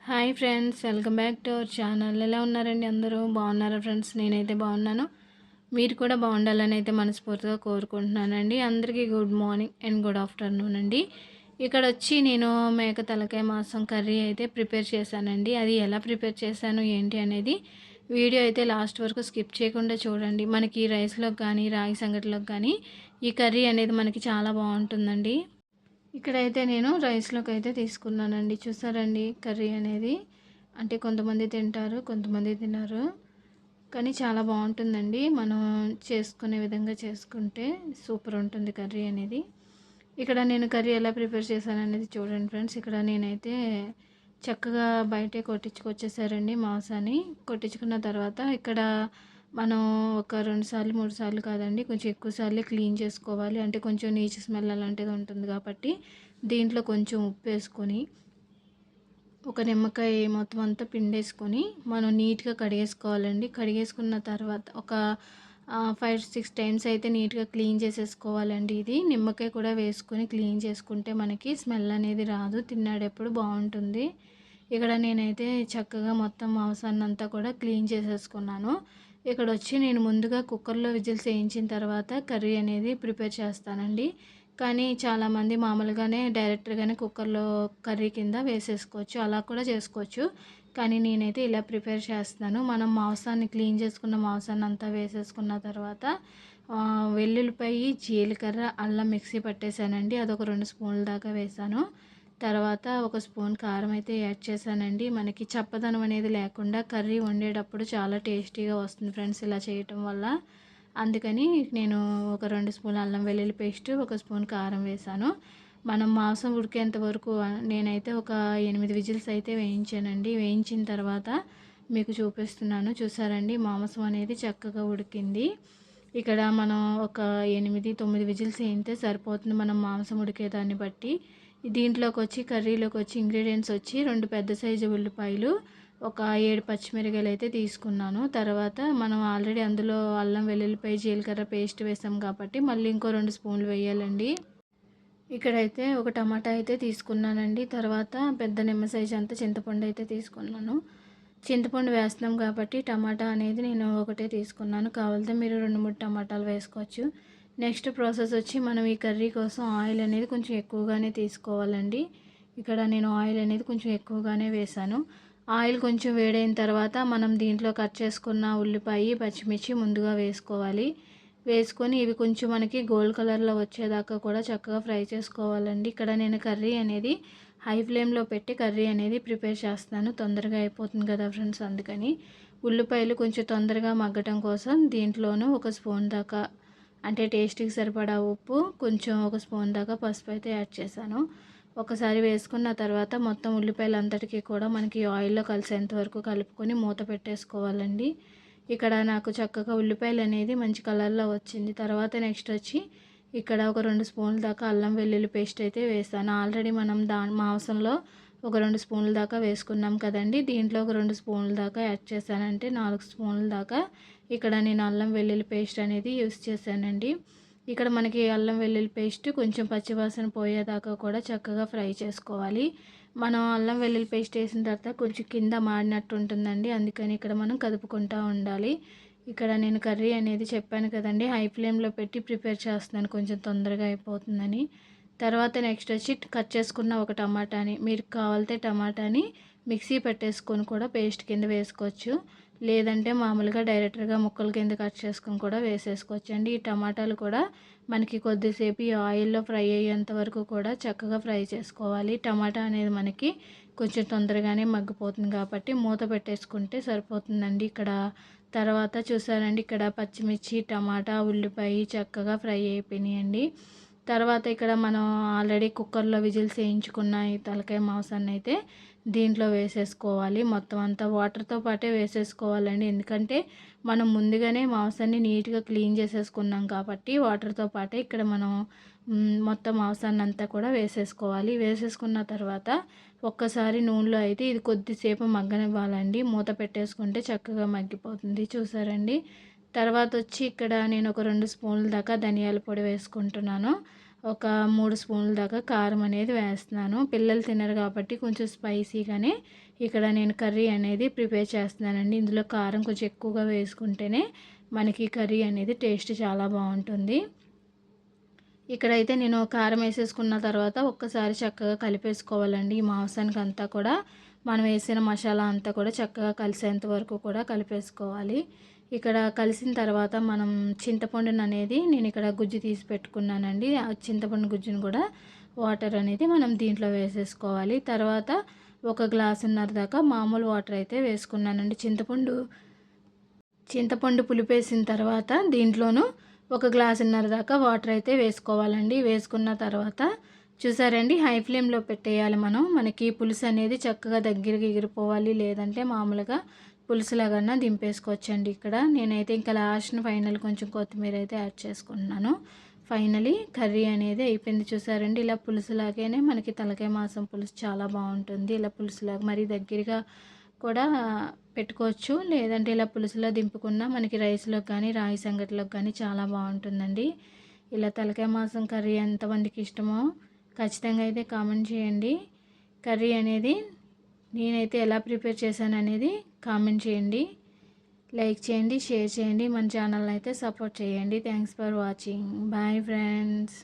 Hi friends, welcome back to our channel. ఎలా ఉన్నారండి? అందరూ బాగున్నారా ఫ్రెండ్స్? నేనైతే బాగున్నాను. మీరు కూడా బాగుండాలని అయితే మనస్ఫూర్తిగా కోరుకుంటున్నానండి. అందరికీ good morning and good afternoon అండి. ఇక్కడ వచ్చి నేను మేక తలకాయ మాంసం కర్రీ అయితే ప్రిపేర్ చేశానండి. అది ఎలా ప్రిపేర్ చేశాను ఏంటి అనేది వీడియో అయితే లాస్ట్ వరకు స్కిప్ చేయకుండా చూడండి. మనకి రైస్లోకి కానీ రాగి సంగటిలోకి కానీ ఈ కర్రీ అనేది మనకి చాలా బాగుంటుందండి. ఇక్కడైతే నేను రైస్లోకి అయితే తీసుకున్నానండి. చూసారండి కర్రీ అనేది, అంటే కొంతమంది తింటారు, కొంతమంది తినరు, కానీ చాలా బాగుంటుందండి. మనం చేసుకునే విధంగా చేసుకుంటే సూపర్ ఉంటుంది కర్రీ అనేది. ఇక్కడ నేను కర్రీ ఎలా ప్రిపేర్ చేశాను అనేది చూడండి ఫ్రెండ్స్. ఇక్కడ నేనైతే చక్కగా బయటే కొట్టించుకొచ్చేసారండి మాంసాన్ని. కొట్టించుకున్న తర్వాత ఇక్కడ మనం ఒక 2 సార్లు 3 సార్లు కాదండి, కొంచెం ఎక్కువ సార్లు క్లీన్ చేసుకోవాలి. అంటే కొంచెం నీచు స్మెల్ అలాంటిది ఉంటుంది కాబట్టి దీంట్లో కొంచెం ఉప్పు వేసుకొని ఒక నిమ్మకాయ మొత్తం అంతా పిండేసుకొని మనం నీట్గా కడిగేసుకోవాలండి. కడిగేసుకున్న తర్వాత ఒక 5-6 టైమ్స్ అయితే నీట్గా క్లీన్ చేసేసుకోవాలండి. ఇది నిమ్మకాయ కూడా వేసుకొని క్లీన్ చేసుకుంటే మనకి స్మెల్ అనేది రాదు, తిన్నాడెప్పుడు బాగుంటుంది. ఇక్కడ నేనైతే చక్కగా మొత్తం మాంసాన్ని అంతా కూడా క్లీన్ చేసేసుకున్నాను. ఇక్కడ వచ్చి నేను ముందుగా కుక్కర్లో విజిల్స్ వేయించిన తర్వాత కర్రీ అనేది ప్రిపేర్ చేస్తానండి. కానీ చాలామంది మామూలుగానే డైరెక్ట్గానే కుక్కర్లో కర్రీ కింద వేసేసుకోవచ్చు, అలా కూడా చేసుకోవచ్చు. కానీ నేనైతే ఇలా ప్రిపేర్ చేస్తున్నాను. మనం మాంసాన్ని క్లీన్ చేసుకున్న మాంసాన్ని అంతా వేసేసుకున్న తర్వాత వెల్లుల్లిపాయ, జీలకర్ర, అల్లం మిక్సీ పట్టేశానండి. అదొక 2 స్పూన్ల దాకా వేసాను. తర్వాత ఒక స్పూన్ కారం అయితే యాడ్ చేశానండి. మనకి చప్పదనం అనేది లేకుండా కర్రీ వండేటప్పుడు చాలా టేస్టీగా వస్తుంది ఫ్రెండ్స్ ఇలా చేయటం వల్ల. అందుకని నేను ఒక 2 స్పూన్ల అల్లం వెల్లుల్లి పేస్ట్, ఒక స్పూన్ కారం వేసాను. మనం మాంసం ఉడికేంత వరకు నేనైతే ఒక 8 విజిల్స్ అయితే వేయించానండి. వేయించిన తర్వాత మీకు చూపిస్తున్నాను. చూసారండి, మాంసం అనేది చక్కగా ఉడికింది. ఇక్కడ మనం ఒక 8-9 విజిల్స్ వేయితే సరిపోతుంది మనం మాంసం ఉడికేదాన్ని బట్టి. దీంట్లోకి వచ్చి కర్రీలోకి వచ్చి ఇంగ్రీడియంట్స్ వచ్చి 2 పెద్ద సైజు ఉల్లిపాయలు, ఒక 7 పచ్చిమిరకాయలు అయితే తీసుకున్నాను. తర్వాత మనం ఆల్రెడీ అందులో అల్లం వెల్లుల్లిపాయ జీలకర్ర పేస్ట్ వేసాం కాబట్టి మళ్ళీ ఇంకో 2 స్పూన్లు వేయాలండి. ఇక్కడైతే ఒక టమాటా అయితే తీసుకున్నానండి. తర్వాత పెద్ద నిమ్మ సైజు అంతా చింతపండు అయితే తీసుకున్నాను. చింతపండు వేస్తున్నాం కాబట్టి టమాటా అనేది నేను ఒకటే తీసుకున్నాను. కావాలంటే మీరు 2-3 టమాటాలు వేసుకోవచ్చు. నెక్స్ట్ ప్రాసెస్ వచ్చి మనం ఈ కర్రీ కోసం ఆయిల్ అనేది కొంచెం ఎక్కువగానే తీసుకోవాలండి. ఇక్కడ నేను ఆయిల్ అనేది కొంచెం ఎక్కువగానే వేసాను. ఆయిల్ కొంచెం వేడైన తర్వాత మనం దీంట్లో కట్ చేసుకున్న ఉల్లిపాయ, పచ్చిమిర్చి ముందుగా వేసుకోవాలి. వేసుకొని ఇవి కొంచెం మనకి గోల్డ్ కలర్లో వచ్చేదాకా కూడా చక్కగా ఫ్రై చేసుకోవాలండి. ఇక్కడ నేను కర్రీ అనేది హై ఫ్లేమ్లో పెట్టి కర్రీ అనేది ప్రిపేర్ చేస్తున్నాను. తొందరగా అయిపోతుంది కదా ఫ్రెండ్స్, అందుకని ఉల్లిపాయలు కొంచెం తొందరగా మగ్గటం కోసం దీంట్లోనూ ఒక స్పూన్ దాకా, అంటే టేస్ట్కి సరిపడా ఉప్పు, కొంచెం ఒక స్పూన్ దాకా పసుపు అయితే యాడ్ చేశాను. ఒకసారి వేసుకున్న తర్వాత మొత్తం ఉల్లిపాయలు అంతటికీ కూడా మనకి ఆయిల్లో కలిసేంత వరకు కలుపుకొని మూత పెట్టేసుకోవాలండి. ఇక్కడ నాకు చక్కగా ఉల్లిపాయలు అనేది మంచి కలర్లో వచ్చింది. తర్వాత నెక్స్ట్ వచ్చి ఇక్కడ ఒక 2 స్పూన్ల దాకా అల్లం వెల్లుల్లి పేస్ట్ అయితే వేసాను. ఆల్రెడీ మనం మాంసంలో ఒక 2 స్పూన్ల దాకా వేసుకున్నాం కదండి. దీంట్లో ఒక 2 స్పూన్ల దాకా యాడ్ చేశానంటే 4 స్పూన్ల దాకా ఇక్కడ నేను అల్లం వెల్లుల్లి పేస్ట్ అనేది యూస్ చేశానండి. ఇక్కడ మనకి అల్లం వెల్లుల్లి పేస్ట్ కొంచెం పచ్చివాసన పోయేదాకా కూడా చక్కగా ఫ్రై చేసుకోవాలి. మనం అల్లం వెల్లుల్లి పేస్ట్ వేసిన తర్వాత కొంచెం కింద మాడినట్టు ఉంటుందండి, అందుకని ఇక్కడ మనం కదుపుకుంటూ ఉండాలి. ఇక్కడ నేను కర్రీ అనేది చెప్పాను కదండి, హై ఫ్లేమ్లో పెట్టి ప్రిపేర్ చేస్తున్నాను కొంచెం తొందరగా అయిపోతుందని. తర్వాత నెక్స్ట్ వచ్చి కట్ చేసుకున్న ఒక టమాటాని, మీరు కావాలితే టమాటాని మిక్సీ పెట్టేసుకొని కూడా పేస్ట్ కింద వేసుకోవచ్చు, లేదంటే మామూలుగా డైరెక్ట్గా ముక్కల కింద కట్ చేసుకొని కూడా వేసేసుకోవచ్చు అండి. ఈ టమాటాలు కూడా మనకి కొద్దిసేపు ఈ ఆయిల్లో ఫ్రై అయ్యేంత వరకు కూడా చక్కగా ఫ్రై చేసుకోవాలి. టమాటా అనేది మనకి కొంచెం తొందరగానే మగ్గిపోతుంది కాబట్టి మూత పెట్టేసుకుంటే సరిపోతుందండి. ఇక్కడ తర్వాత చూసారండి, ఇక్కడ పచ్చిమిర్చి, టమాటా, ఉల్లిపాయ చక్కగా ఫ్రై అయిపోయినాయండి. తర్వాత ఇక్కడ మనం ఆల్రెడీ కుక్కర్లో విజిల్స్ వేయించుకున్న ఈ తలకాయ మాంసాన్ని అయితే దీంట్లో వేసేసుకోవాలి. మొత్తం అంతా వాటర్తో పాటే వేసేసుకోవాలండి, ఎందుకంటే మనం ముందుగానే మాంసాన్ని నీట్గా క్లీన్ చేసేసుకున్నాం కాబట్టి వాటర్తో పాటే ఇక్కడ మనం మొత్తం మాంసాన్ని అంతా కూడా వేసేసుకోవాలి. వేసేసుకున్న తర్వాత ఒక్కసారి నూనెలో అయితే ఇది కొద్దిసేపు మగ్గనివ్వాలండి. మూత పెట్టేసుకుంటే చక్కగా మగ్గిపోతుంది. చూసారండి. తర్వాత వచ్చి ఇక్కడ నేను ఒక 2 స్పూన్ల దాకా ధనియాల పొడి వేసుకుంటున్నాను. ఒక 3 స్పూన్ల దాకా కారం అనేది వేస్తున్నాను. పిల్లలు తినరు కాబట్టి కొంచెం స్పైసీగానే ఇక్కడ నేను కర్రీ అనేది ప్రిపేర్ చేస్తున్నానండి. ఇందులో కారం కొంచెం ఎక్కువగా వేసుకుంటేనే మనకి కర్రీ అనేది టేస్ట్ చాలా బాగుంటుంది. ఇక్కడైతే నేను కారం వేసేసుకున్న తర్వాత ఒక్కసారి చక్కగా కలిపేసుకోవాలండి. ఈ మాంసానికి అంతా కూడా మనం వేసిన మసాలా అంతా కూడా చక్కగా కలిసేంత వరకు కూడా కలిపేసుకోవాలి. ఇక్కడ కలిసిన తర్వాత మనం చింతపండును అనేది నేను ఇక్కడ గుజ్జు తీసి పెట్టుకున్నానండి. ఆ చింతపండు గుజ్జును కూడా వాటర్ అనేది మనం దీంట్లో వేసేసుకోవాలి. తర్వాత ఒక గ్లాసున్నర దాకా మామూలు వాటర్ అయితే వేసుకున్నానండి. చింతపండు పులిపేసిన తర్వాత దీంట్లోనూ ఒక గ్లాసున్నర దాకా వాటర్ అయితే వేసుకోవాలండి. వేసుకున్న తర్వాత చూసారండి, హై ఫ్లేమ్లో పెట్టేయాలి మనం. మనకి పులుసు అనేది చక్కగా దగ్గరికి ఎగిరిపోవాలి, లేదంటే మామూలుగా పులుసులాగా దింపేసుకోవచ్చండి. ఇక్కడ నేనైతే ఇంకా లాస్ట్ ఫైనల్ కొంచెం కొత్తిమీర అయితే యాడ్ చేసుకుంటున్నాను. ఫైనలీ కర్రీ అనేది అయిపోయింది. చూసారండి, ఇలా పులుసులాగానే మనకి తలకాయ మాంసం పులుసు చాలా బాగుంటుంది. ఇలా పులుసులాగా మరీ దగ్గరగా కూడా పెట్టుకోవచ్చు, లేదంటే ఇలా పులుసులో దింపుకున్న మనకి రైస్లోకి కానీ రాగి సంగటిలోకి కానీ చాలా బాగుంటుందండి. ఇలా తలకాయ మాంసం కర్రీ ఎంతమందికి ఇష్టమో ఖచ్చితంగా అయితే కామెంట్ చేయండి. కర్రీ అనేది నేనైతే ఎలా ప్రిపేర్ చేశాను అనేది కామెంట్ చేయండి, లైక్ చేయండి, షేర్ చేయండి, మన ఛానల్ అయితే సపోర్ట్ చేయండి. Thanks for watching. Bye friends.